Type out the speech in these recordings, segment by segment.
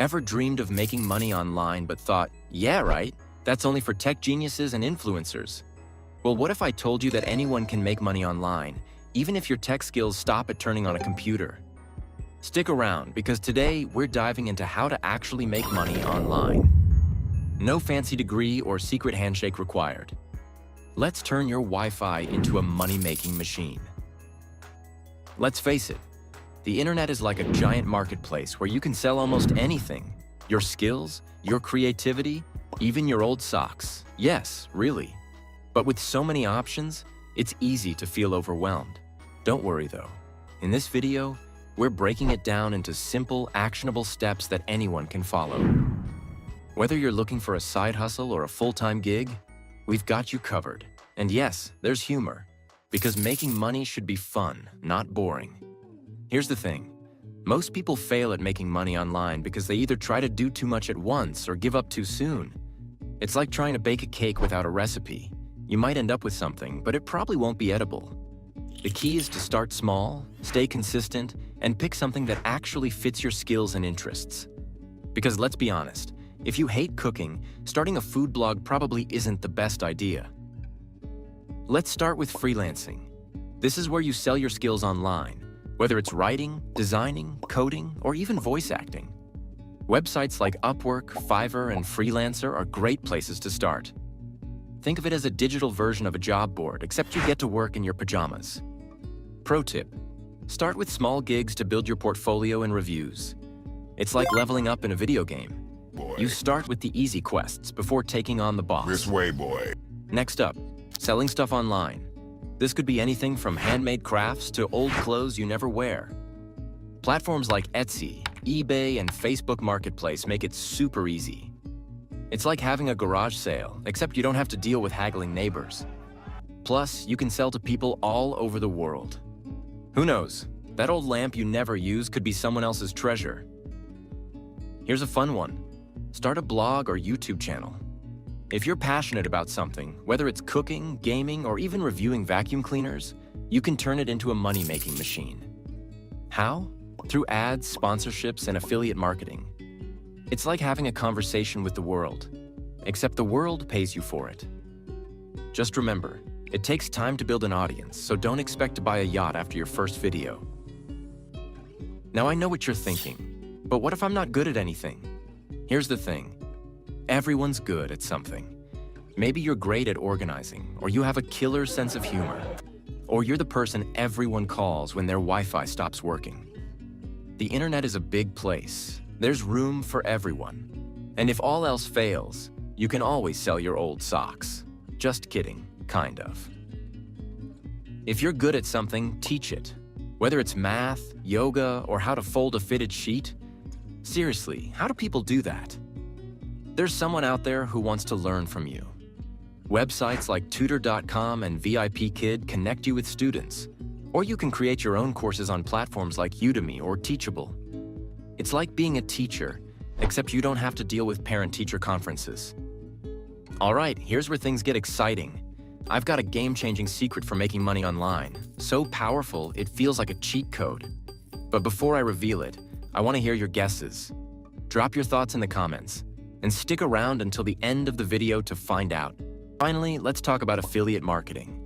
Ever dreamed of making money online but thought, yeah, right, that's only for tech geniuses and influencers? Well, what if I told you that anyone can make money online, even if your tech skills stop at turning on a computer? Stick around, because today we're diving into how to actually make money online. No fancy degree or secret handshake required. Let's turn your Wi-Fi into a money-making machine. Let's face it, the internet is like a giant marketplace where you can sell almost anything. Your skills, your creativity, even your old socks. Yes, really. But with so many options, it's easy to feel overwhelmed. Don't worry though. In this video, we're breaking it down into simple, actionable steps that anyone can follow. Whether you're looking for a side hustle or a full-time gig, we've got you covered. And yes, there's humor, because making money should be fun, not boring. Here's the thing. Most people fail at making money online because they either try to do too much at once or give up too soon. It's like trying to bake a cake without a recipe. You might end up with something, but it probably won't be edible. The key is to start small, stay consistent, and pick something that actually fits your skills and interests. Because let's be honest, if you hate cooking, starting a food blog probably isn't the best idea. Let's start with freelancing. This is where you sell your skills online, whether it's writing, designing, coding, or even voice acting. Websites like Upwork, Fiverr, and Freelancer are great places to start. Think of it as a digital version of a job board, except you get to work in your pajamas. Pro tip: start with small gigs to build your portfolio and reviews. It's like leveling up in a video game. You start with the easy quests before taking on the boss. This way, boy. Next up, selling stuff online. This could be anything from handmade crafts to old clothes you never wear. Platforms like Etsy, eBay, and Facebook Marketplace make it super easy. It's like having a garage sale, except you don't have to deal with haggling neighbors. Plus, you can sell to people all over the world. Who knows? That old lamp you never use could be someone else's treasure. Here's a fun one. Start a blog or YouTube channel. If you're passionate about something, whether it's cooking, gaming, or even reviewing vacuum cleaners, you can turn it into a money-making machine. How? Through ads, sponsorships, and affiliate marketing. It's like having a conversation with the world, except the world pays you for it. Just remember, it takes time to build an audience, so don't expect to buy a yacht after your first video. Now I know what you're thinking, but what if I'm not good at anything? Here's the thing. Everyone's good at something. Maybe you're great at organizing, or you have a killer sense of humor, or you're the person everyone calls when their Wi-Fi stops working. The internet is a big place. There's room for everyone. And if all else fails, you can always sell your old socks. Just kidding, kind of. If you're good at something, teach it. Whether it's math, yoga, or how to fold a fitted sheet. Seriously, how do people do that? There's someone out there who wants to learn from you. Websites like tutor.com and VIPKid connect you with students, or you can create your own courses on platforms like Udemy or Teachable. It's like being a teacher, except you don't have to deal with parent-teacher conferences. All right, here's where things get exciting. I've got a game-changing secret for making money online, so powerful it feels like a cheat code. But before I reveal it, I want to hear your guesses. Drop your thoughts in the comments. And stick around until the end of the video to find out. Finally, let's talk about affiliate marketing.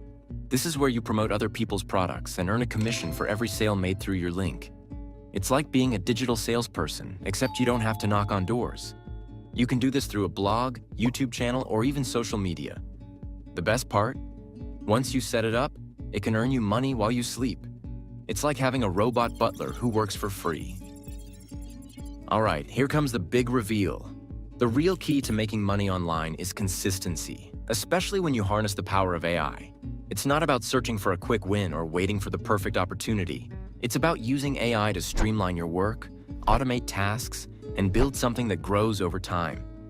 This is where you promote other people's products and earn a commission for every sale made through your link. It's like being a digital salesperson, except you don't have to knock on doors. You can do this through a blog, YouTube channel, or even social media. The best part? Once you set it up, it can earn you money while you sleep. It's like having a robot butler who works for free. All right, here comes the big reveal. The real key to making money online is consistency, especially when you harness the power of AI. It's not about searching for a quick win or waiting for the perfect opportunity. It's about using AI to streamline your work, automate tasks, and build something that grows over time.